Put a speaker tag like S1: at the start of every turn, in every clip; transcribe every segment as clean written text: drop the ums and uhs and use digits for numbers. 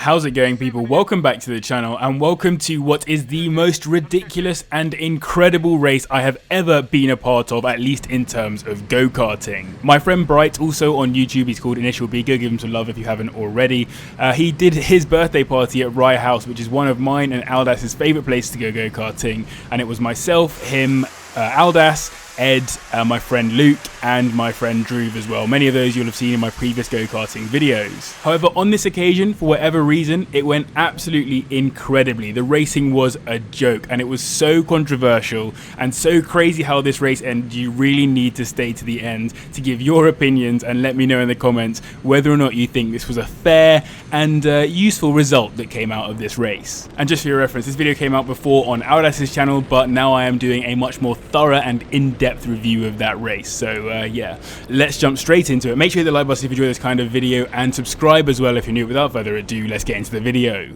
S1: How's it going, people? Welcome back to the channel and welcome to what is the most ridiculous and incredible race I have ever been a part of, at least in terms of go-karting. My friend Bright, also on YouTube, he's called Initial B, go give him some love if you haven't already. He did his birthday party at Rye House, which is one of mine and Aldas' favourite places to go go-karting, and it was myself, him, Aldas, Ed, my friend Luke, and my friend Dhruv as well. Many of those you'll have seen in my previous go-karting videos. However, on this occasion, for whatever reason, it went absolutely incredibly. The racing was a joke, and it was so controversial and so crazy how this race ended. You really need to stay to the end to give your opinions and let me know in the comments whether or not you think this was a fair and useful result that came out of this race. And just for your reference, this video came out before on Aldas' channel, but now I am doing a much more thorough and in-depth review of that race. So yeah, let's jump straight into it. Make sure you hit the like button if you enjoy this kind of video and subscribe as well if you're new. Without further ado, let's get into the video.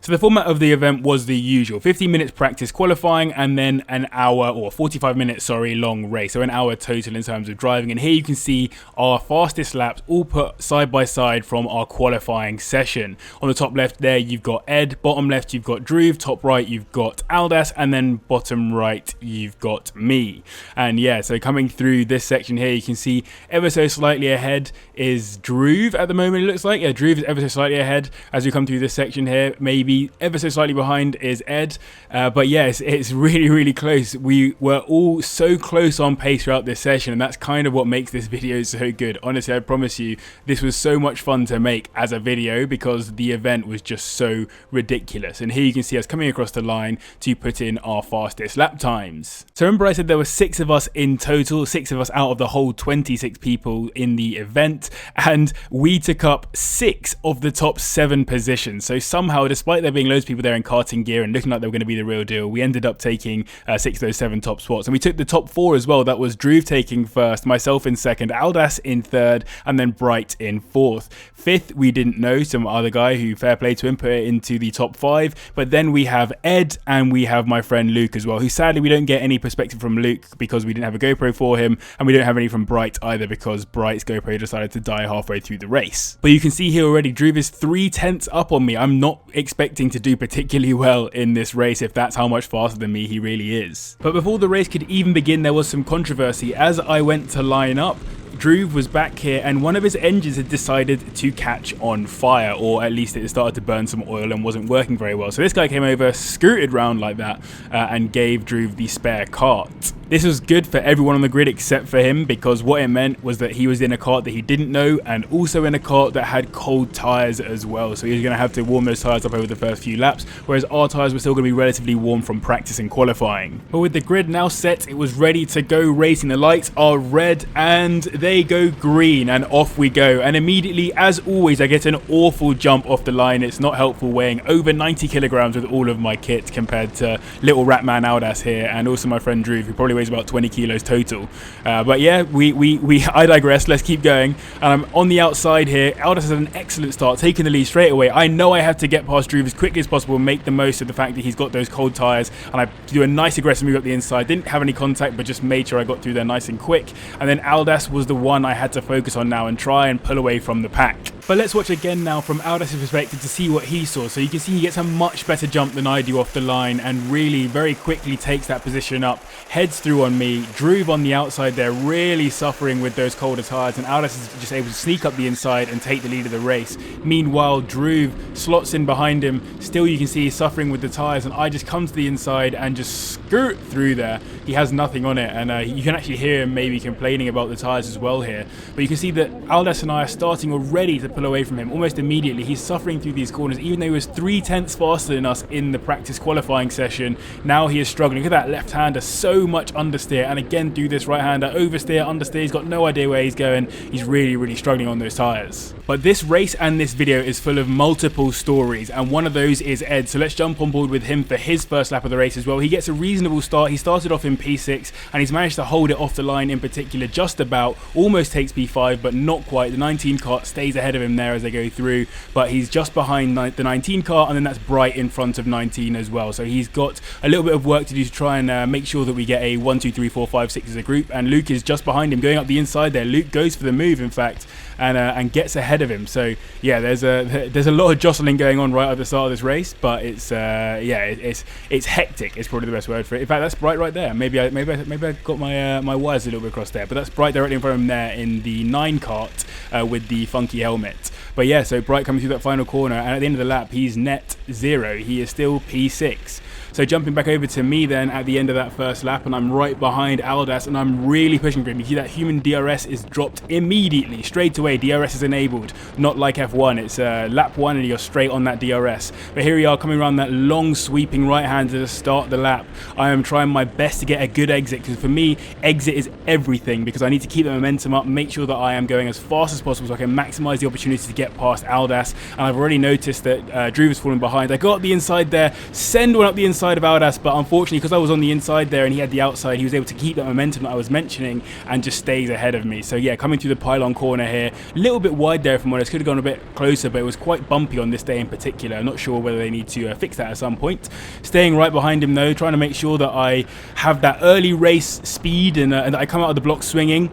S1: So the format of the event was the usual, 15 minutes practice qualifying and then an hour, or 45 minutes, sorry, long race. So an hour total in terms of driving. And here you can see our fastest laps all put side by side from our qualifying session. On the top left there, you've got Ed, bottom left, you've got Dhruv, top right, you've got Aldas, and then bottom right, you've got me. And yeah, so coming through this section here, you can see ever so slightly ahead is Dhruv at the moment, it looks like. Yeah, Dhruv is ever so slightly ahead as we come through this section here. Maybe ever so slightly behind is Ed, but yes, it's really close. We were all so close on pace throughout this session, and that's kind of what makes this video so good. Honestly, I promise you, this was so much fun to make as a video because the event was just so ridiculous. And here you can see us coming across the line to put in our fastest lap times. So remember I said there were 6 of us in total, 6 of us out of the whole 26 people in the event, and we took up 6 of the top 7 positions. So somehow, despite there being loads of people there in karting gear and looking like they were going to be the real deal, we ended up taking 6 of those 7 top spots. And we took the top 4 as well. That was Dhruv taking first, myself in second, Aldas in third, and then Bright in fourth. Fifth, we didn't know, some other guy who, fair play to him, put it into the top 5. But then we have Ed and we have my friend Luke as well, who sadly we don't get any perspective from Luke because we didn't have a GoPro for him, and we don't have any from Bright either because Bright's GoPro decided to die halfway through the race. But you can see here already, Dhruv is 3/10 up on me. I'm not expecting to do particularly well in this race if that's how much faster than me he really is. But before the race could even begin, there was some controversy. As I went to line up, Dhruv was back here and one of his engines had decided to catch on fire, or at least it had started to burn some oil and wasn't working very well. So this guy came over, scooted round like that, and gave Dhruv the spare cart. This was good for everyone on the grid except for him, because what it meant was that he was in a cart that he didn't know and also in a cart that had cold tyres as well. So he was going to have to warm those tyres up over the first few laps, whereas our tyres were still going to be relatively warm from practice and qualifying. But with the grid now set, it was ready to go racing. The lights are red and they go green and off we go. And immediately, as always, I get an awful jump off the line. It's not helpful, weighing over 90 kilograms with all of my kit compared to little rat man Aldas here, and also my friend Dhruv, who probably weighs about 20 kilos total. But yeah, I digress. Let's keep going. And I'm on the outside here. Aldas has an excellent start, taking the lead straight away. I know I have to get past Dhruv as quickly as possible and make the most of the fact that he's got those cold tyres, and I do a nice aggressive move up the inside. Didn't have any contact, but just made sure I got through there nice and quick. And then Aldas was the one I had to focus on now and try and pull away from the pack. But let's watch again now from Aldas' perspective to see what he saw. So you can see he gets a much better jump than I do off the line and really very quickly takes that position up, heads through on me. Dhruv on the outside there really suffering with those colder tyres, and Aldas is just able to sneak up the inside and take the lead of the race. Meanwhile, Dhruv slots in behind him. Still you can see he's suffering with the tyres, and I just come to the inside and just skirt through there. He has nothing on it, and you can actually hear him maybe complaining about the tyres as well here. But you can see that Aldas and I are starting already to pull away from him almost immediately. He's suffering through these corners, even though he was 3/10 faster than us in the practice qualifying session. Now he is struggling. Look at that left-hander, so much understeer, and again through this right-hander, oversteer, understeer. He's got no idea where he's going. He's really struggling on those tyres. But this race and this video is full of multiple stories, and one of those is Ed. So let's jump on board with him for his first lap of the race as well. He gets a reasonable start. He started off in P6 and he's managed to hold it off the line in particular just about, almost takes P5 but not quite. The 19 car stays ahead of him there as they go through, but he's just behind the 19 car, and then that's Bright in front of 19 as well. So he's got a little bit of work to do to try and make sure that we get a 1, 2, 3, 4, 5, 6 as a group, and Luke is just behind him going up the inside there. Luke goes for the move in fact, and gets ahead of him. So yeah, there's a lot of jostling going on right at the start of this race, but it's it's hectic. It's probably the best word for it. In fact, that's Bright right there. Maybe I got my wires a little bit across there, but that's Bright directly in front of him there in the 9 cart with the funky helmet. But yeah, so Bright coming through that final corner, and at the end of the lap, he's net 0. He is still P6. So jumping back over to me then at the end of that first lap, and I'm right behind Aldas, and I'm really pushing for him. You see that human DRS is dropped immediately, straight away. DRS is enabled, not like F1. It's lap 1 and you're straight on that DRS. But here we are coming around that long sweeping right hand to start the lap. I am trying my best to get a good exit, because for me, exit is everything, because I need to keep the momentum up, make sure that I am going as fast as possible so I can maximise the opportunity to get past Aldas. And I've already noticed that Dhruv is falling behind. I got up the inside there, send one up the inside of Aldas, but unfortunately because I was on the inside there and he had the outside, he was able to keep that momentum that I was mentioning and just stays ahead of me. So yeah, coming through the pylon corner here, a little bit wide there if I'm honest, could have gone a bit closer, but it was quite bumpy on this day in particular. I'm not sure whether they need to fix that at some point. Staying right behind him though, trying to make sure that I have that early race speed and that I come out of the block swinging.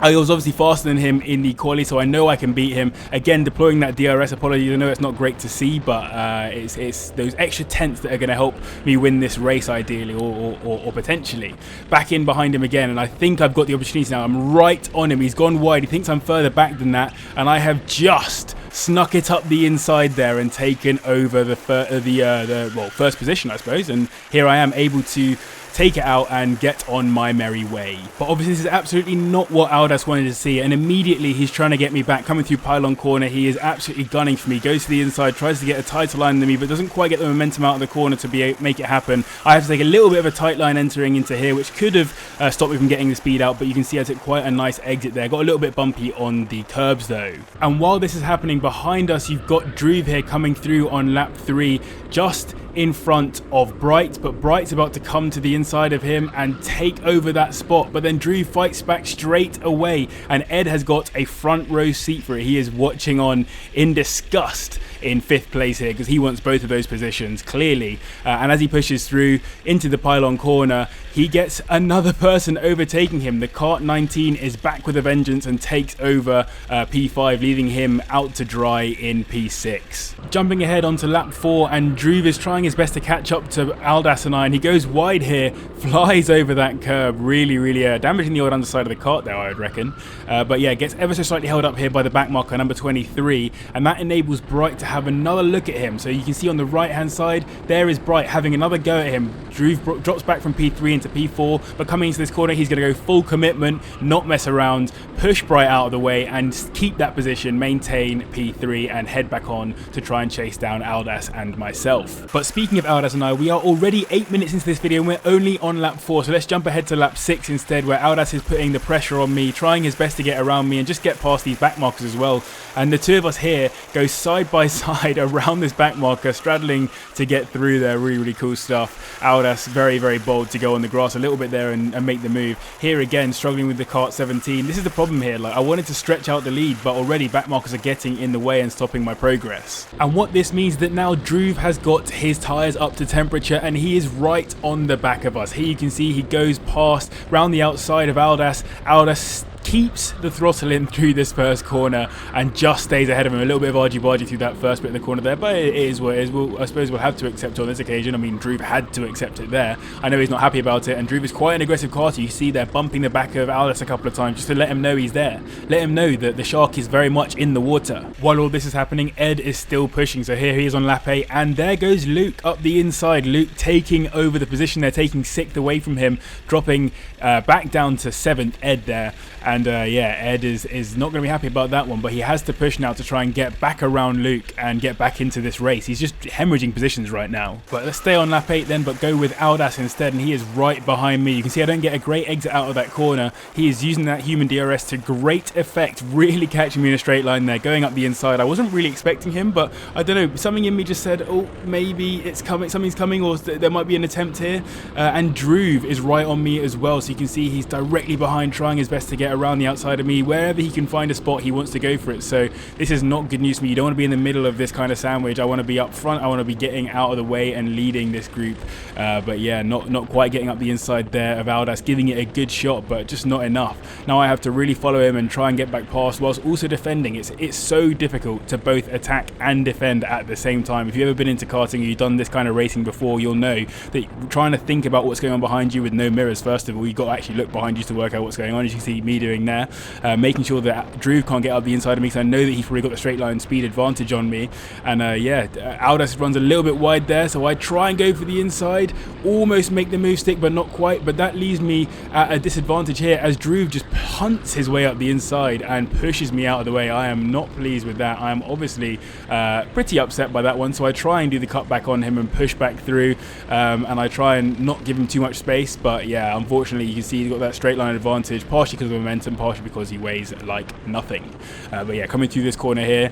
S1: I was obviously faster than him in the quali, so I know I can beat him. Again, deploying that DRS, apologies, I know it's not great to see, but it's those extra tenths that are going to help me win this race ideally, or potentially. Back in behind him again, and I think I've got the opportunity now. I'm right on him. He's gone wide. He thinks I'm further back than that, and I have just snuck it up the inside there and taken over the first position, I suppose. And here I am able to take it out and get on my merry way. But obviously this is absolutely not what Aldas wanted to see, and immediately he's trying to get me back. Coming through pylon corner, he is absolutely gunning for me, goes to the inside, tries to get a tighter line than me, but doesn't quite get the momentum out of the corner to make it happen. I have to take a little bit of a tight line entering into here, which could have stopped me from getting the speed out, but you can see I took quite a nice exit there. Got a little bit bumpy on the curbs though. And while this is happening behind us, you've got Dhruv here coming through on lap 3, just in front of Bright, but Bright's about to come to the inside of him and take over that spot, but then Dhruv fights back straight away, and Ed has got a front row seat for it. He is watching on in disgust in 5th place here, because he wants both of those positions clearly, and as he pushes through into the pylon corner, he gets another person overtaking him. The kart 19 is back with a vengeance and takes over P5, leaving him out to dry in P6. Jumping ahead onto lap 4, and Dhruv is trying his best to catch up to Aldas and I, and he goes wide here, flies over that curb, really damaging the old underside of the kart there, I would reckon. But yeah, gets ever so slightly held up here by the back marker, number 23, and that enables Bright to have another look at him. So you can see on the right hand side, there is Bright having another go at him. Dhruv drops back from P3 into P4, but coming into this corner, he's going to go full commitment, not mess around, push Bright out of the way and keep that position, maintain P3 and head back on to try and chase down Aldas and myself. But speaking of Aldas and I, we are already 8 minutes into this video and we're only on lap 4, so let's jump ahead to lap 6 instead, where Aldas is putting the pressure on me, trying his best to get around me and just get past these back markers as well. And the two of us here go side by side around this back marker, straddling to get through there. Really cool stuff. Aldas very bold to go on the grass a little bit there and make the move. Here again, struggling with the kart 17. This is the problem here. Like, I wanted to stretch out the lead, but already back markers are getting in the way and stopping my progress. And what this means that now Dhruv has got his tyres up to temperature and he is right on the back of us. Here you can see he goes past round the outside of Aldas. Aldas keeps the throttle in through this first corner and just stays ahead of him. A little bit of argy-bargy through that first bit of the corner there, but it is what it is. I suppose we'll have to accept on this occasion. I mean, Dhruv had to accept it there. I know he's not happy about it, and Dhruv is quite an aggressive karter. You see there bumping the back of Aldas a couple of times just to let him know he's there. Let him know that the shark is very much in the water. While all this is happening, Ed is still pushing. So here he is on lap 8, and there goes Luke up the inside. Luke taking over the position there, taking 6th away from him, dropping back down to 7th, Ed there. And yeah, Ed is not going to be happy about that one, but he has to push now to try and get back around Luke and get back into this race. He's just hemorrhaging positions right now. But let's stay on lap 8 then, but go with Aldas instead, and he is right behind me. You can see I don't get a great exit out of that corner. He is using that human DRS Aldas to great effect, really catching me in a straight line there, going up the inside. I wasn't really expecting him, but I don't know, something in me just said, oh, maybe it's coming, something's coming, or there might be an attempt here. And Dhruv is right on me as well, so you can see he's directly behind, trying his best to get around the outside of me. Wherever he can find a spot, he wants to go for it. So this is not good news for me. You don't want to be in the middle of this kind of sandwich. I want to be up front. I want to be getting out of the way and leading this group. But yeah, not quite getting up the inside there of Aldas, giving it a good shot, but just not enough. Now I have to really follow him and try and get back past whilst also defending. It's so difficult to both attack and defend at the same time. If you've ever been into karting, you've done this kind of racing before, you'll know that trying to think about what's going on behind you with no mirrors, first of all, you've got to actually look behind you to work out what's going on, as you can see me doing there. Making sure that Dhruv can't get up the inside of me, because I know that he's probably got the straight line speed advantage on me. And yeah, Aldas runs a little bit wide there, so I try and go for the inside, almost make the move stick, but not quite. But that leaves me at a disadvantage here as Dhruv just punts his way up the inside and pushes me out of the way. I am not pleased with that. I am obviously pretty upset by that one, so I try and do the cut back on him and push back through, and I try and not give him too much space. But yeah, unfortunately you can see he's got that straight line advantage, partially because of momentum, partially because he weighs like nothing. But yeah, coming through this corner here,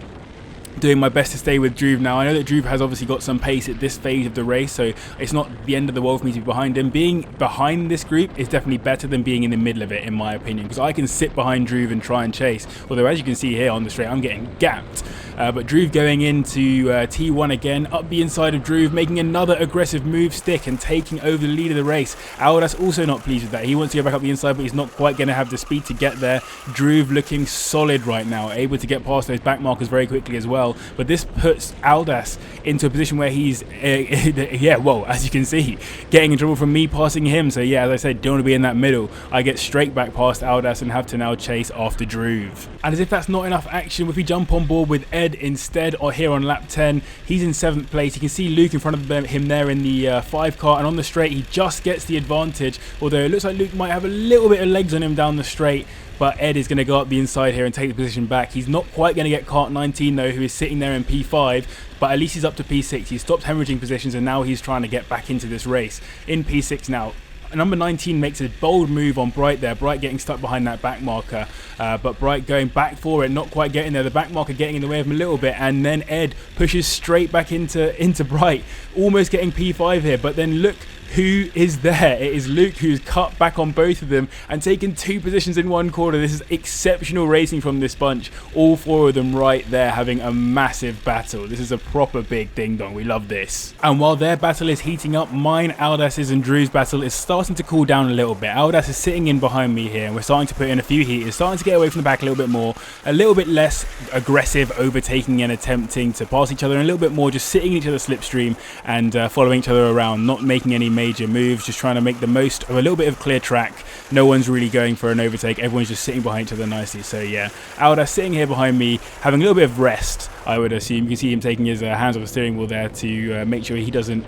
S1: doing my best to stay with Dhruv now. I know that Dhruv has obviously got some pace at this phase of the race, so it's not the end of the world for me to be behind him. Being behind this group is definitely better than being in the middle of it, in my opinion, because I can sit behind Dhruv and try and chase. Although, as you can see here on the straight, I'm getting gapped. But Dhruv going into T1 again, up the inside of Dhruv, making another aggressive move stick and taking over the lead of the race. Aldas also not pleased with that. He wants to go back up the inside, but he's not quite going to have the speed to get there. Dhruv looking solid right now, able to get past those back markers very quickly as well. But this puts Aldas into a position where he's, yeah, well, as you can see, getting in trouble from me passing him. So yeah, as I said, don't want to be in that middle. I get straight back past Aldas and have to now chase after Dhruv. And as if that's not enough action, if we jump on board with Ed instead, or here on lap 10, he's in 7th place. You can see Luke in front of him there in the 5 car, and on the straight he just gets the advantage, although it looks like Luke might have a little bit of legs on him down the straight. But Ed is going to go up the inside here and take the position back. He's not quite going to get kart 19 though, who is sitting there in P5, but at least he's up to P6. He's stopped hemorrhaging positions and now he's trying to get back into this race in P6 now. Number 19 makes a bold move on Bright there. Bright getting stuck behind that back marker, but Bright going back for it, not quite getting there. The back marker getting in the way of him a little bit, and then Ed pushes straight back into Bright, almost getting P5 here. But then look who is there. It is Luke, who's cut back on both of them and taken 2 positions in one corner. This is exceptional racing from this bunch. All 4 of them right there having a massive battle. This is a proper big ding dong. We love this. And while their battle is heating up, mine, Aldas's and Drew's battle is starting to cool down a little bit. Aldas is sitting in behind me here, and we're starting to put in a few heaters, starting to get away from the back a little bit more, a little bit less aggressive overtaking and attempting to pass each other, and a little bit more just sitting in each other's slipstream and following each other around, not making any major moves, just trying to make the most of a little bit of clear track. No one's really going for an overtake, everyone's just sitting behind each other nicely. So yeah, Aldas sitting here behind me, having a little bit of rest, I would assume. You can see him taking his hands off the steering wheel there to make sure he doesn't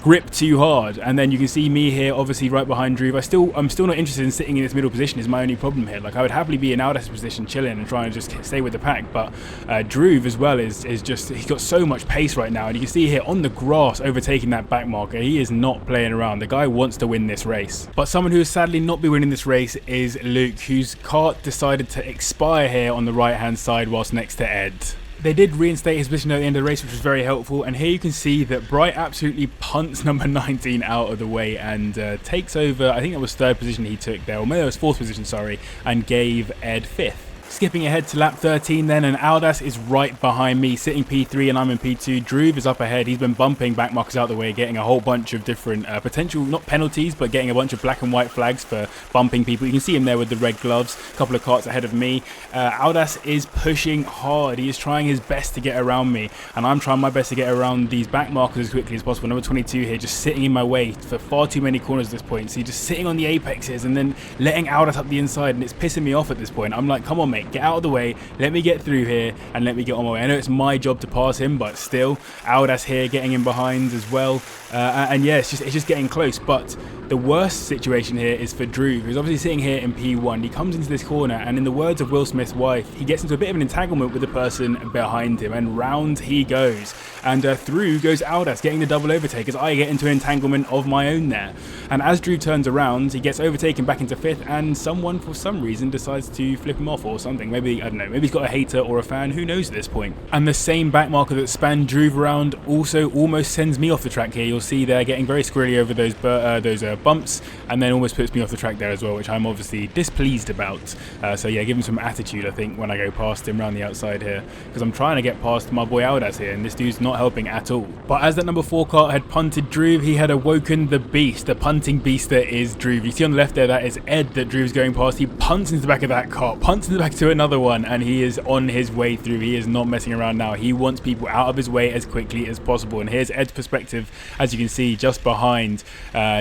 S1: grip too hard. And then you can see me here, obviously right behind Dhruv. I'm still not interested in sitting in this middle position, is my only problem here. Like, I would happily be in Aldas' position, chilling and trying to just stay with the pack. But Dhruv as well is just, he's got so much pace right now. And you can see here on the grass overtaking that back marker. He is not playing around. The guy wants to win this race. But someone who will sadly not be winning this race is Luke, whose kart decided to expire here on the right hand side whilst next to Ed. They did reinstate his position at the end of the race, which was very helpful, and here you can see that Bright absolutely punts number 19 out of the way and takes over. I think it was 3rd position he took there, or maybe it was 4th position, sorry, and gave Ed 5th. Skipping ahead to lap 13 then, and Aldas is right behind me, sitting P3 and I'm in P2. Dhruv is up ahead. He's been bumping back markers out the way, getting a whole bunch of different potential, not penalties, but getting a bunch of black and white flags for bumping people. You can see him there with the red gloves, a couple of karts ahead of me. Aldas is pushing hard. He is trying his best to get around me, and I'm trying my best to get around these back markers as quickly as possible. Number 22 here just sitting in my way for far too many corners at this point. So he's just sitting on the apexes and then letting Aldas up the inside, and it's pissing me off at this point. I'm like, come on mate, get out of the way, let me get through here and let me get on my way. I know it's my job to pass him, but still, Aldas here getting in behind as well. And yeah, it's just getting close. But The worst situation here is for Dhruv, who's obviously sitting here in P1. He comes into this corner, and in the words of Will Smith's wife, he gets into a bit of an entanglement with the person behind him, and round he goes. And through goes Aldas, getting the double overtake as I get into an entanglement of my own there. And as Dhruv turns around, he gets overtaken back into 5th, and someone for some reason decides to flip him off or something. Maybe, I don't know, maybe he's got a hater or a fan, who knows at this point. And the same back marker that spanned Dhruv around also almost sends me off the track here. You'll see there getting very squirrely over those bumps, and then almost puts me off the track there as well, which I'm obviously displeased about. So yeah, give him some attitude, I think, when I go past him around the outside here, because I'm trying to get past my boy Aldas here, and this dude's not helping at all. But as that number 4 car had punted Dhruv, he had awoken the beast, the punting beast that is Dhruv. You see on the left there, that is Ed that Drew's going past. He punts into the back of that car, punts into the back to another one, and he is on his way through. He is not messing around now. He wants people out of his way as quickly as possible. And here's Ed's perspective, as you can see, just behind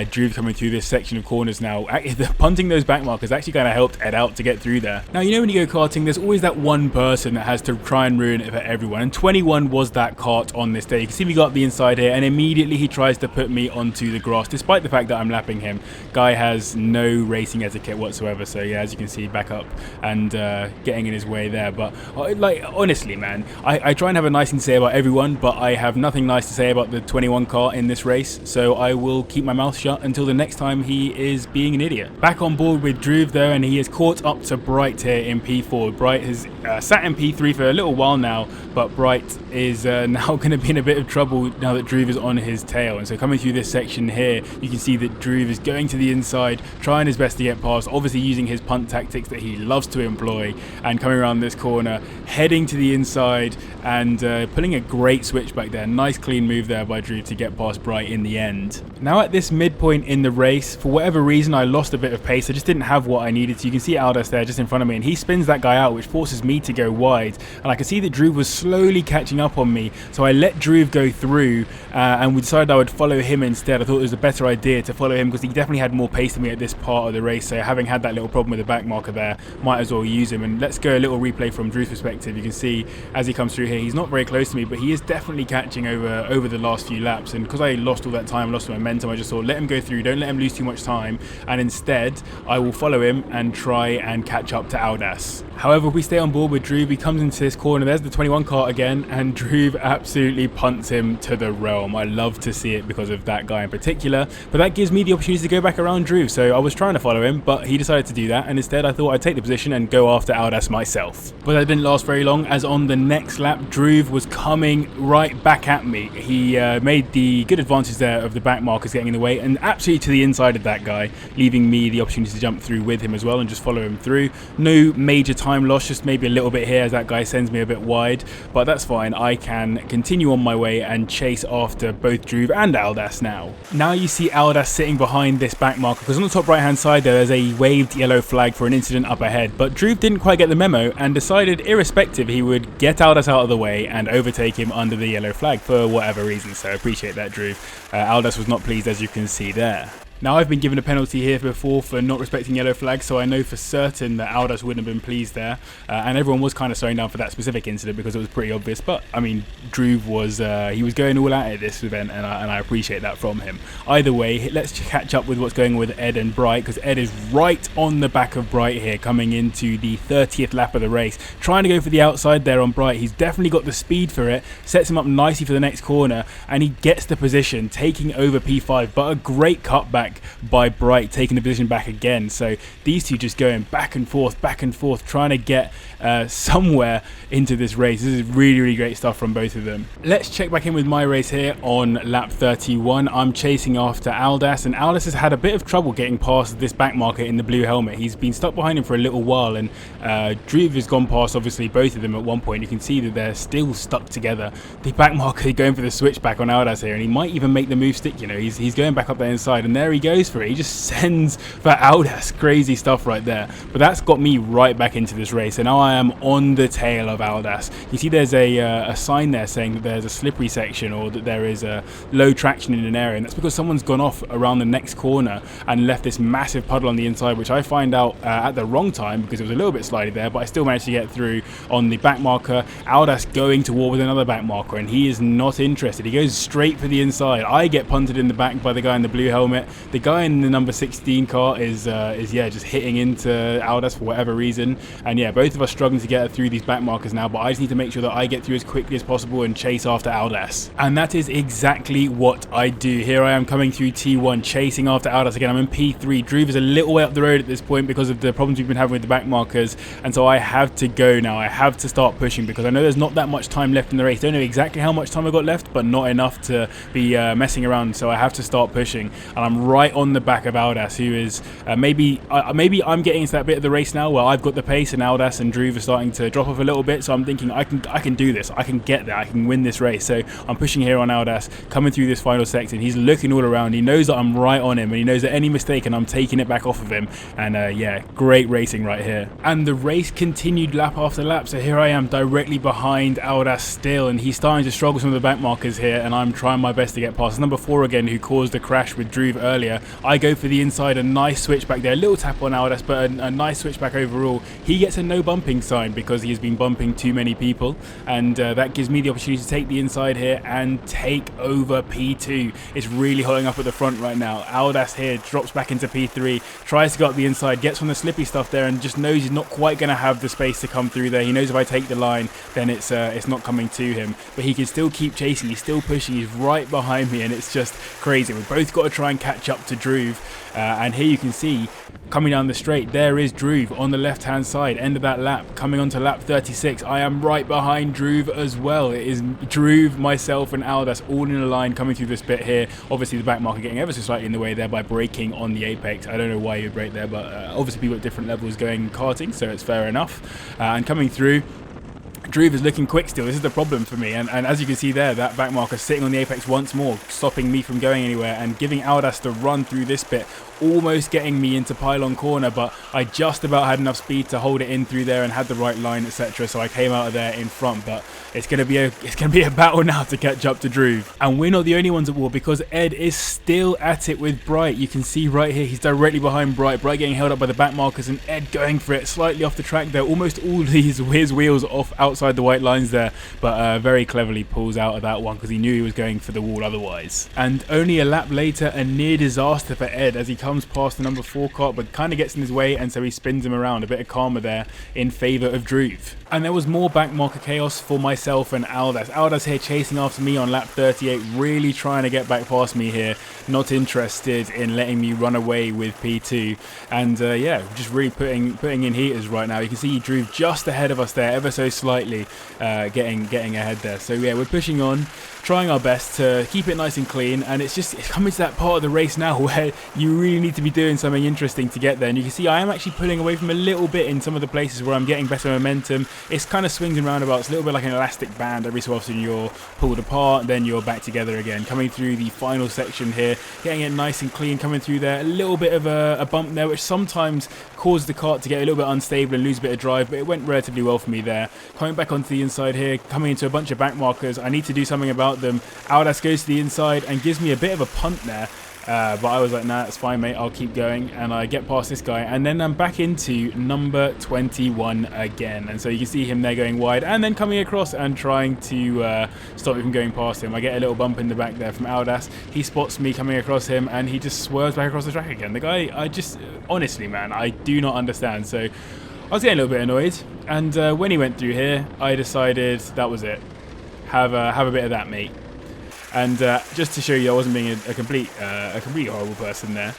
S1: Drew coming through this section of corners now. Punting those back markers actually kind of helped Ed out to get through there. Now, you know when you go karting, there's always that one person that has to try and ruin it for everyone. And 21 was that kart on this day. You can see me got up the inside here, and immediately he tries to put me onto the grass, despite the fact that I'm lapping him. Guy has no racing etiquette whatsoever. So yeah, as you can see, back up and getting in his way there. But like, honestly, man, I try and have a nice thing to say about everyone, but I have nothing nice to say about the 21 car in this race. So I will keep my mouth shut until the next time he is being an idiot. Back on board with Dhruv though, and he is caught up to Bright here in P4. Bright has sat in P3 for a little while now, but Bright is now going to be in a bit of trouble now that Dhruv is on his tail. And so coming through this section here, you can see that Dhruv is going to the inside, trying his best to get past, obviously using his punt tactics that he loves to employ, and coming around this corner, heading to the inside and pulling a great switch back there. Nice clean move there by Dhruv to get past Bright in the end. Now at this midpoint in the race, for whatever reason I lost a bit of pace. I just didn't have what I needed. So you can see Aldas there just in front of me, and he spins that guy out, which forces me to go wide, and I can see that Dhruv was slowly catching up on me, so I let Dhruv go through and we decided I would follow him instead. I thought it was a better idea to follow him because he definitely had more pace than me at this part of the race, so having had that little problem with the back marker there, might as well use him. And let's go a little replay from Dhruv's perspective. You can see as he comes through here, he's not very close to me, but he is definitely catching over the last few laps, and because I lost all that time, lost momentum, I just thought let him go through, don't let him lose too much time, and instead I will follow him and try and catch up to Aldas. However, if we stay on board with Dhruv, he comes into this corner, there's the 21 kart again, and Dhruv absolutely punts him to the realm. I love to see it because of that guy in particular, but that gives me the opportunity to go back around Dhruv, so I was trying to follow him, but he decided to do that, and instead I thought I'd take the position and go after Aldas myself. But that didn't last very long, as on the next lap, Dhruv was coming right back at me. He made the good advantage there of the back markers getting in the way, and absolutely to the inside of that guy, leaving me the opportunity to jump through with him as well and just follow him through. No major time loss, just maybe a little bit here as that guy sends me a bit wide, but that's fine. I can continue on my way and chase after both Dhruv and Aldas now. Now you see Aldas sitting behind this back marker, because on the top right hand side there's a waved yellow flag for an incident up ahead, but Dhruv didn't quite get the memo and decided irrespective he would get Aldas out of the way and overtake him under the yellow flag for whatever reason, so I appreciate that, Dhruv. Aldas was not pleased, as you can see there. Now, I've been given a penalty here before for not respecting yellow flags, so I know for certain that Aldas wouldn't have been pleased there, and everyone was kind of slowing down for that specific incident because it was pretty obvious. But I mean, Dhruv was he was going all out at this event, and I appreciate that from him. Either way, let's catch up with what's going on with Ed and Bright, because Ed is right on the back of Bright here, coming into the 30th lap of the race, trying to go for the outside there on Bright. He's definitely got the speed for it, sets him up nicely for the next corner, and he gets the position, taking over P5. But a great cutback by Bright, taking the position back again. So these two just going back and forth, trying to get somewhere into this race. This is really, really great stuff from both of them. Let's check back in with my race here on lap 31. I'm chasing after Aldas, and Aldas has had a bit of trouble getting past this back marker in the blue helmet. He's been stuck behind him for a little while, and Dhruv has gone past obviously both of them at one point. You can see that they're still stuck together. The back marker going for the switchback on Aldas here, and he might even make the move stick. You know, he's going back up there inside, and there he goes for it. He just sends for Aldas. Crazy stuff right there. But that's got me right back into this race, and now I am on the tail of Aldas. You see there's a sign there saying that there's a slippery section, or that there is a low traction in an area, and that's because someone's gone off around the next corner and left this massive puddle on the inside, which I find out at the wrong time because it was a little bit slidey there, but I still managed to get through on the back marker. Aldas going to war with another back marker, and he is not interested. He goes straight for the inside. I get punted in the back by the guy in the blue helmet, The guy in the number 16 car is yeah, just hitting into Aldas for whatever reason, and yeah, both of us struggling to get through these back markers now, but I just need to make sure that I get through as quickly as possible and chase after Aldas. And that is exactly what I do. Here I am coming through T1, chasing after Aldas again. I'm in P3. Dhruv is a little way up the road at this point because of the problems we've been having with the back markers, and so I have to go now. I have to start pushing because I know there's not that much time left in the race. Don't know exactly how much time I got left, but not enough to be messing around, so I have to start pushing. And I'm right on the back of Aldas, who is maybe I'm getting into that bit of the race now where I've got the pace and Aldas and Dhruv are starting to drop off a little bit, so I'm thinking I can do this, I can get there, I can win this race. So I'm pushing here on Aldas, coming through this final section. He's looking all around, he knows that I'm right on him, and he knows that any mistake and I'm taking it back off of him. And yeah, great racing right here. And the race continued lap after lap, so here I am directly behind Aldas still, and he's starting to struggle some of the back markers here, and I'm trying my best to get past. Number 4 again, who caused a crash with Dhruv earlier. I go for the inside, a nice switch back there, a little tap on Aldas, but a nice switch back overall. He gets a no bumping sign because he has been bumping too many people, and that gives me the opportunity to take the inside here and take over P2. It's really holding up at the front right now. Aldas here drops back into P3, tries to go up the inside, gets on the slippy stuff there, and just knows he's not quite going to have the space to come through there. He knows if I take the line, then it's not coming to him, but he can still keep chasing, he's still pushing, he's right behind me, and it's just crazy. We've both got to try and catch up to Dhruv, and here you can see coming down the straight, there is Dhruv on the left hand side, end of that lap, coming on to lap 36. I am right behind Dhruv as well. It is Dhruv, myself and Aldas all in a line coming through this bit here. Obviously the back marker getting ever so slightly in the way there by braking on the apex. I don't know why you would brake there, but obviously people at different levels going karting, so it's fair enough. And coming through, Dhruv is looking quick still. This is the problem for me, and as you can see there, that back marker sitting on the apex once more, stopping me from going anywhere and giving Aldas the run through this bit, almost getting me into pylon corner, but I just about had enough speed to hold it in through there and had the right line, etc. So I came out of there in front, but it's gonna be a battle now to catch up to Dhruv. And we're not the only ones at war, because Ed is still at it with Bright. You can see right here, he's directly behind Bright. Bright getting held up by the back markers, and Ed going for it slightly off the track there. Almost all his wheels off outside the white lines there, but very cleverly pulls out of that one because he knew he was going for the wall otherwise. And only a lap later, a near disaster for Ed as he comes past the number 4 car, but kind of gets in his way, and so he spins him around. A bit of karma there in favour of Dhruv. And there was more back marker chaos for myself and Aldas. Aldas here chasing after me on lap 38, really trying to get back past me here, not interested in letting me run away with P2. And yeah, just really putting in heaters right now. You can see Dhruv just ahead of us there, ever so slightly, getting ahead there. So yeah, we're pushing on, trying our best to keep it nice and clean, and it's coming to that part of the race now where you really need to be doing something interesting to get there. And you can see I am actually pulling away from a little bit in some of the places where I'm getting better momentum. It's kind of swings and roundabouts, a little bit like an elastic band. Every so often you're pulled apart, then you're back together again. Coming through the final section here, getting it nice and clean, coming through there. A little bit of a bump there, which sometimes causes the kart to get a little bit unstable and lose a bit of drive, but it went relatively well for me there. Coming back onto the inside here, coming into a bunch of back markers. I need to do something about them. Aldas goes to the inside and gives me a bit of a punt there. But I was like, nah, it's fine, mate, I'll keep going. And I get past this guy, and then I'm back into number 21 again. And so you can see him there going wide, and then coming across and trying to stop me from going past him. I get a little bump in the back there from Aldas. He spots me coming across him, and he just swerves back across the track again. The guy, honestly, man, I do not understand. So I was getting a little bit annoyed, and when he went through here, I decided that was it. Have a bit of that, mate. And just to show you I wasn't being a complete horrible person there,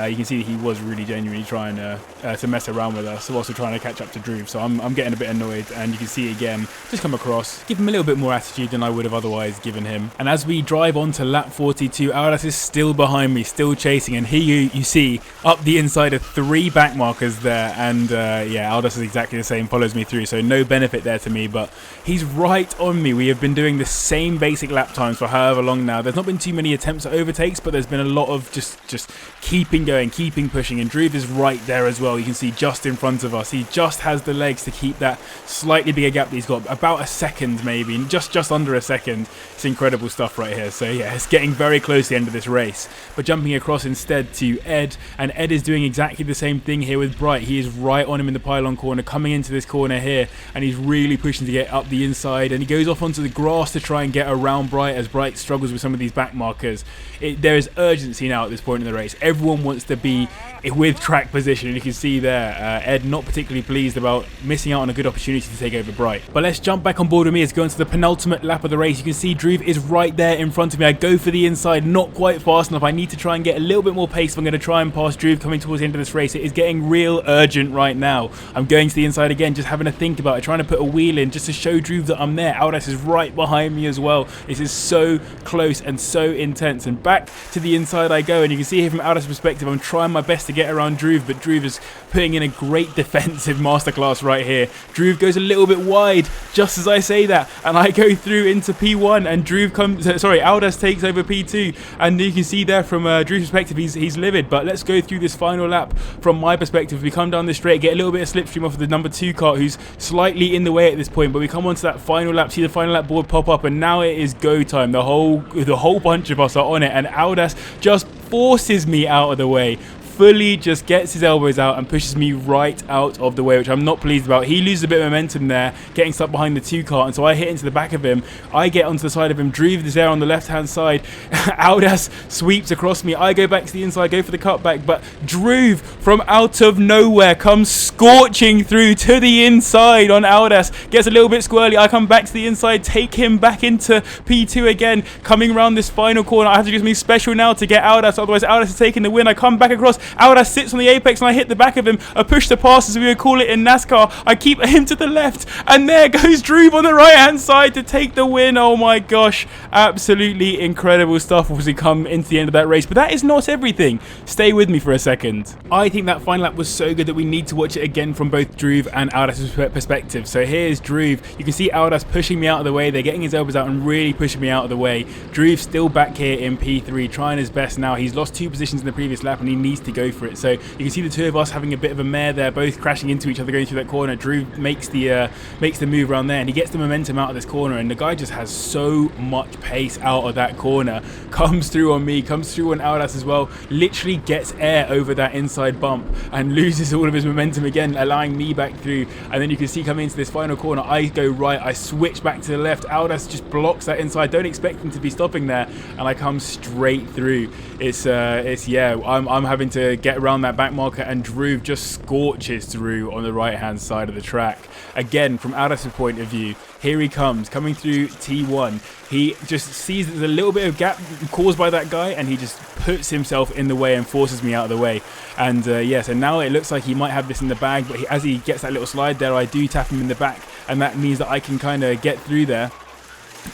S1: you can see he was really genuinely trying to mess around with us, also trying to catch up to Dhruv. So I'm getting a bit annoyed, and you can see again, just come across, give him a little bit more attitude than I would have otherwise given him. And as we drive on to lap 42, Aldas is still behind me, still chasing, and here you see up the inside of 3 back markers there, and yeah, Aldas is exactly the same, follows me through, so no benefit there to me, but he's right on me. We have been doing the same basic lap times for however long now. There's not been too many attempts at overtakes, but there's been a lot of just keeping going, keeping pushing, and Dhruv is right there as well. You can see just in front of us. He just has the legs to keep that slightly bigger gap that he's got, about a second maybe, just under a second. It's incredible stuff right here. So yeah, it's getting very close to the end of this race. But jumping across instead to Ed, and Ed is doing exactly the same thing here with Bright. He is right on him in the pylon corner, coming into this corner here, and he's really pushing to get up the inside, and he goes off onto the grass to try and get around Bright as Bright struggles with some of these back markers, there is urgency now at this point in the race. Everyone wants to be with track position, and you can see there Ed not particularly pleased about missing out on a good opportunity to take over Bright. But let's jump back on board with me as we go into the penultimate lap of the race. You can see Dhruv is right there in front of me. I go for the inside, not quite fast enough. I need to try and get a little bit more pace if I'm going to try and pass Dhruv coming towards the end of this race. It is getting real urgent right now. I'm going to the inside again, just having to think about it, trying to put a wheel in just to show Dhruv that I'm there. Aldas is right behind me as well. This is so close and so intense. And back to the inside I go, and you can see here from Aldas' perspective, I'm trying my best to get around Dhruv, but Dhruv is putting in a great defensive masterclass right here. Dhruv goes a little bit wide just as I say that, and I go through into P1, and Aldas takes over P2, and you can see there from Dhruv's perspective, he's livid. But let's go through this final lap from my perspective. We come down the straight, get a little bit of slipstream off of the number 2 car, who's slightly in the way at this point, but we come onto that final lap, see the final lap board pop up, and now it is go time. The whole bunch of us are on it, and Aldas just forces me out of the way. Fully just gets his elbows out and pushes me right out of the way, which I'm not pleased about. He loses a bit of momentum there, getting stuck behind the 2 car, and so I hit into the back of him. I get onto the side of him. Dhruv is there on the left-hand side. Aldas sweeps across me. I go back to the inside, go for the cutback, but Dhruv from out of nowhere comes scorching through to the inside on Aldas. Gets a little bit squirrely. I come back to the inside, take him back into P2 again, coming around this final corner. I have to do something special now to get Aldas, otherwise Aldas is taking the win. I come back across. Aldas sits on the apex and I hit the back of him. A push to pass, as we would call it in NASCAR. I keep him to the left, and there goes Dhruv on the right hand side to take the win. Oh my gosh, absolutely incredible stuff as we come into the end of that race. But that is not everything. Stay with me for a second. I think that final lap was so good that we need to watch it again from both Dhruv and Aldas' perspective. So here's Dhruv. You can see Aldas pushing me out of the way. They're getting his elbows out and really pushing me out of the way. Dhruv still back here in P3, trying his best now. He's lost 2 positions in the previous lap and he needs to go for it. So you can see the 2 of us having a bit of a mare there, both crashing into each other going through that corner. Dhruv makes the move around there, and he gets the momentum out of this corner, and the guy just has so much pace out of that corner. Comes through on me, comes through on Aldas as well, literally gets air over that inside bump and loses all of his momentum again, allowing me back through. And then you can see coming into this final corner, I go right, I switch back to the left. Aldas just blocks that inside, don't expect him to be stopping there, and I come straight through. I'm having to get around that back marker, and Dhruv just scorches through on the right hand side of the track. Again, from Aldas' point of view, here he comes, coming through T1. He just sees there's a little bit of gap caused by that guy, and he just puts himself in the way and forces me out of the way. And so now it looks like he might have this in the bag, but as he gets that little slide there, I do tap him in the back, and that means that I can kind of get through there.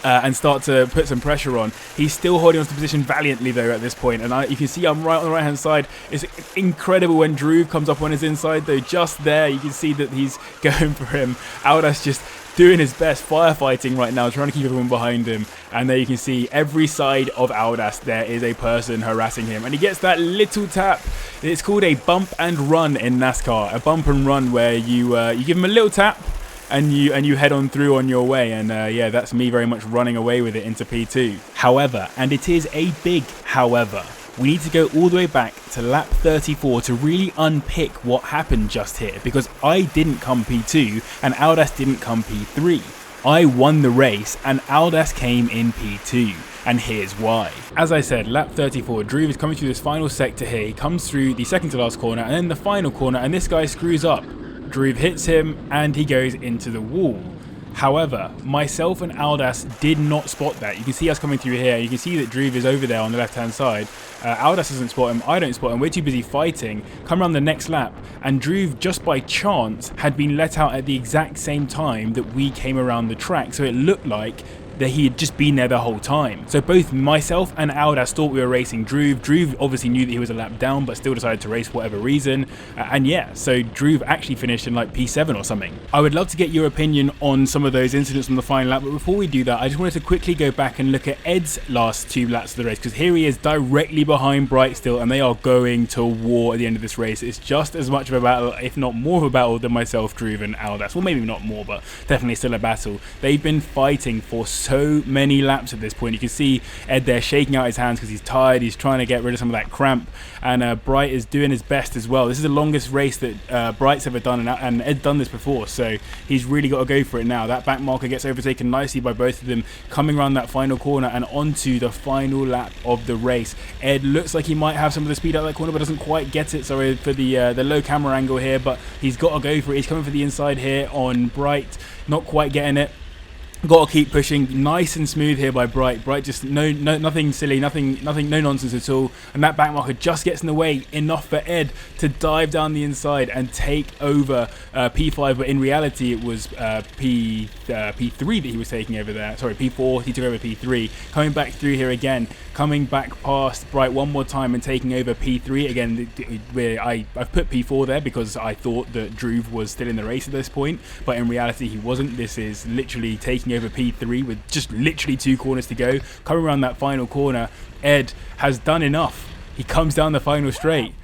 S1: And start to put some pressure on. He's still holding on to the position valiantly though at this point, and you can see I'm right on the right hand side. It's incredible when Dhruv comes up on his inside though. Just there you can see that he's going for him. Aldas just doing his best, firefighting right now, trying to keep everyone behind him. And there you can see every side of Aldas there is a person harassing him, and he gets that little tap. It's called a bump and run in NASCAR. A bump and run where you give him a little tap and you head on through on your way, and that's me very much running away with it into P2. However, and it is a big however, we need to go all the way back to lap 34 to really unpick what happened just here, because I didn't come P2 and Aldas didn't come P3. I won the race and Aldas came in P2, and here's why. As I said, lap 34, Dhruv is coming through this final sector here. He comes through the second to last corner and then the final corner, and this guy screws up. Dhruv hits him and he goes into the wall. However, myself and Aldas did not spot that. You can see us coming through here. You can see that Dhruv is over there on the left-hand side. Aldas doesn't spot him. I don't spot him. We're too busy fighting. Come around the next lap, and Dhruv, just by chance, had been let out at the exact same time that we came around the track. So it looked like that he had just been there the whole time. So both myself and Aldas thought we were racing Dhruv. Dhruv obviously knew that he was a lap down, but still decided to race for whatever reason. So Dhruv actually finished in like P7 or something. I would love to get your opinion on some of those incidents from the final lap, but before we do that, I just wanted to quickly go back and look at Ed's last 2 laps of the race, because here he is directly behind Bright still, and they are going to war at the end of this race. It's just as much of a battle, if not more of a battle, than myself, Dhruv and Aldas. Well, maybe not more, but definitely still a battle. They've been fighting for so so many laps at this point. You can see Ed there shaking out his hands because he's tired. He's trying to get rid of some of that cramp, and Bright is doing his best as well. This is the longest race that Bright's ever done, and Ed's done this before, so he's really got to go for it now. That back marker gets overtaken nicely by both of them, coming around that final corner and onto the final lap of the race. Ed looks like he might have some of the speed out of that corner, but doesn't quite get it. Sorry for the low camera angle here, but he's got to go for it. He's coming for the inside here on Bright, not quite getting it. Got to keep pushing, nice and smooth here by Bright. Bright just nothing silly, nothing, no nonsense at all. And that back marker just gets in the way, enough for Ed to dive down the inside and take over P5. But in reality, it was P3 that he was taking over there. Sorry, P4. He took over P3. Coming back through here again, coming back past Bright one more time and taking over P3 again. I've put P4 there because I thought that Dhruv was still in the race at this point, but in reality he wasn't. This is literally taking over P3 with just literally 2 corners to go. Coming around that final corner, Ed has done enough. He comes down the final straight.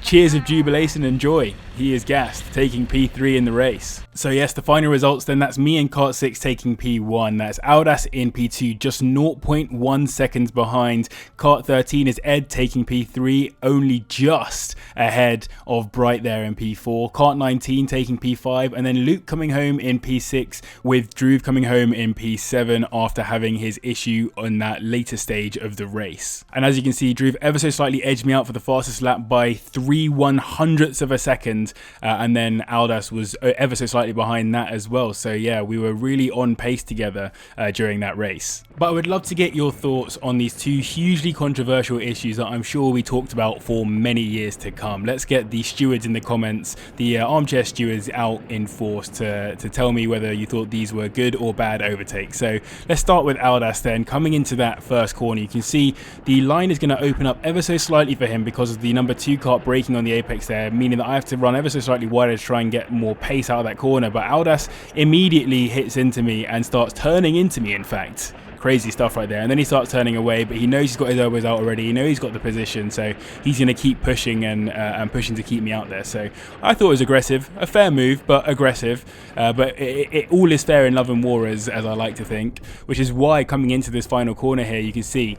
S1: Cheers of jubilation and joy. He is gassed, taking P3 in the race. So yes, the final results then, that's me and Kart 6 taking P1. That's Aldas in P2, just 0.1 seconds behind. Kart 13 is Ed taking P3, only just ahead of Bright there in P4. Kart 19 taking P5, and then Luke coming home in P6, with Dhruv coming home in P7 after having his issue on that later stage of the race. And as you can see, Dhruv ever so slightly edged me out for the fastest lap by 3/100ths of a second, and then Aldas was ever so slightly behind that as well. So yeah, we were really on pace together during that race. But I would love to get your thoughts on these 2 hugely controversial issues that I'm sure we talked about for many years to come. Let's get the stewards in the comments, the armchair stewards out in force to tell me whether you thought these were good or bad overtakes. So let's start with Aldas then. Coming into that first corner, you can see the line is going to open up ever so slightly for him because of the number 2 car braking on the apex there, meaning that I have to run ever so slightly wider to try and get more pace out of that corner. But Aldas immediately hits into me and starts turning into me, in fact. Crazy stuff right there. And then he starts turning away, but he knows he's got his elbows out already. He knows he's got the position, so he's going to keep pushing and pushing to keep me out there. So I thought it was aggressive, a fair move, but aggressive. But it all is fair in love and war, as I like to think, which is why coming into this final corner here, you can see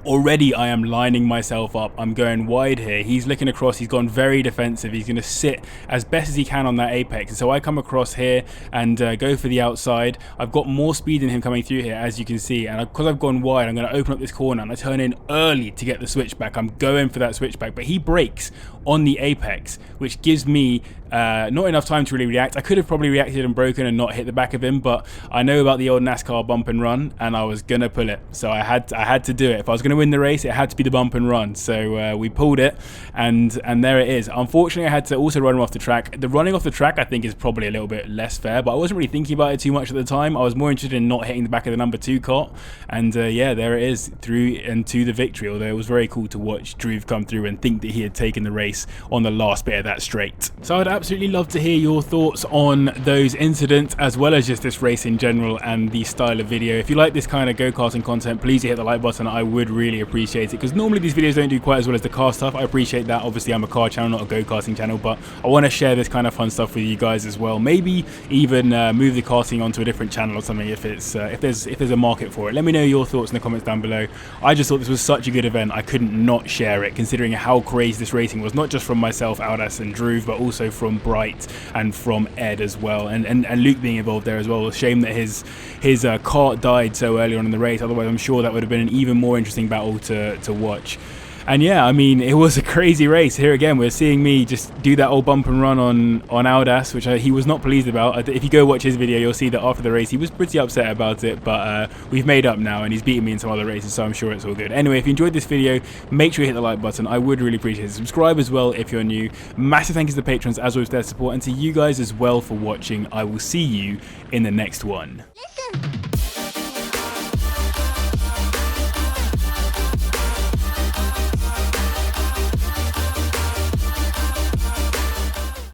S1: already I am lining myself up. I'm going wide here. He's looking across. He's gone very defensive. He's going to sit as best as he can on that apex. And so I come across here and go for the outside. I've got more speed than him coming through here, as you can see. And because I've gone wide, I'm going to open up this corner and I turn in early to get the switchback. I'm going for that switchback, but he brakes on the apex, which gives me not enough time to really react. I could have probably reacted and broken and not hit the back of him, but I know about the old NASCAR bump and run, and I was gonna pull it, so I had to do it. If I was gonna win the race, it had to be the bump and run. So we pulled it, and there it is. Unfortunately, I had to also run him off the track. The running off the track, I think, is probably a little bit less fair, but I wasn't really thinking about it too much at the time. I was more interested in not hitting the back of the number 2 cart, and yeah, there it is, through and to the victory. Although it was very cool to watch Dhruv come through and think that he had taken the race on the last bit of that straight. So I'd absolutely love to hear your thoughts on those incidents, as well as just this race in general and the style of video. If you like this kind of go-karting content, please hit the like button. I would really appreciate it, because normally these videos don't do quite as well as the car stuff. I appreciate that. Obviously I'm a car channel, not a go-karting channel, but I want to share this kind of fun stuff with you guys as well. Maybe even move the karting onto a different channel or something if there's a market for it. Let me know your thoughts in the comments down below. I just thought this was such a good event, I couldn't not share it, considering how crazy this racing was, not just from myself, Aldas and Dhruv, but also from Bright and from Ed as well, and Luke being involved there as well. Shame that his cart died so early on in the race, otherwise I'm sure that would have been an even more interesting battle to watch. And yeah, I mean, it was a crazy race. Here again, we're seeing me just do that old bump and run on Aldas, which he was not pleased about. If you go watch his video, you'll see that after the race, he was pretty upset about it, but we've made up now, and he's beaten me in some other races, so I'm sure it's all good. Anyway, if you enjoyed this video, make sure you hit the like button. I would really appreciate it. Subscribe as well if you're new. Massive thank you to the patrons, as always, for their support, and to you guys as well for watching. I will see you in the next one.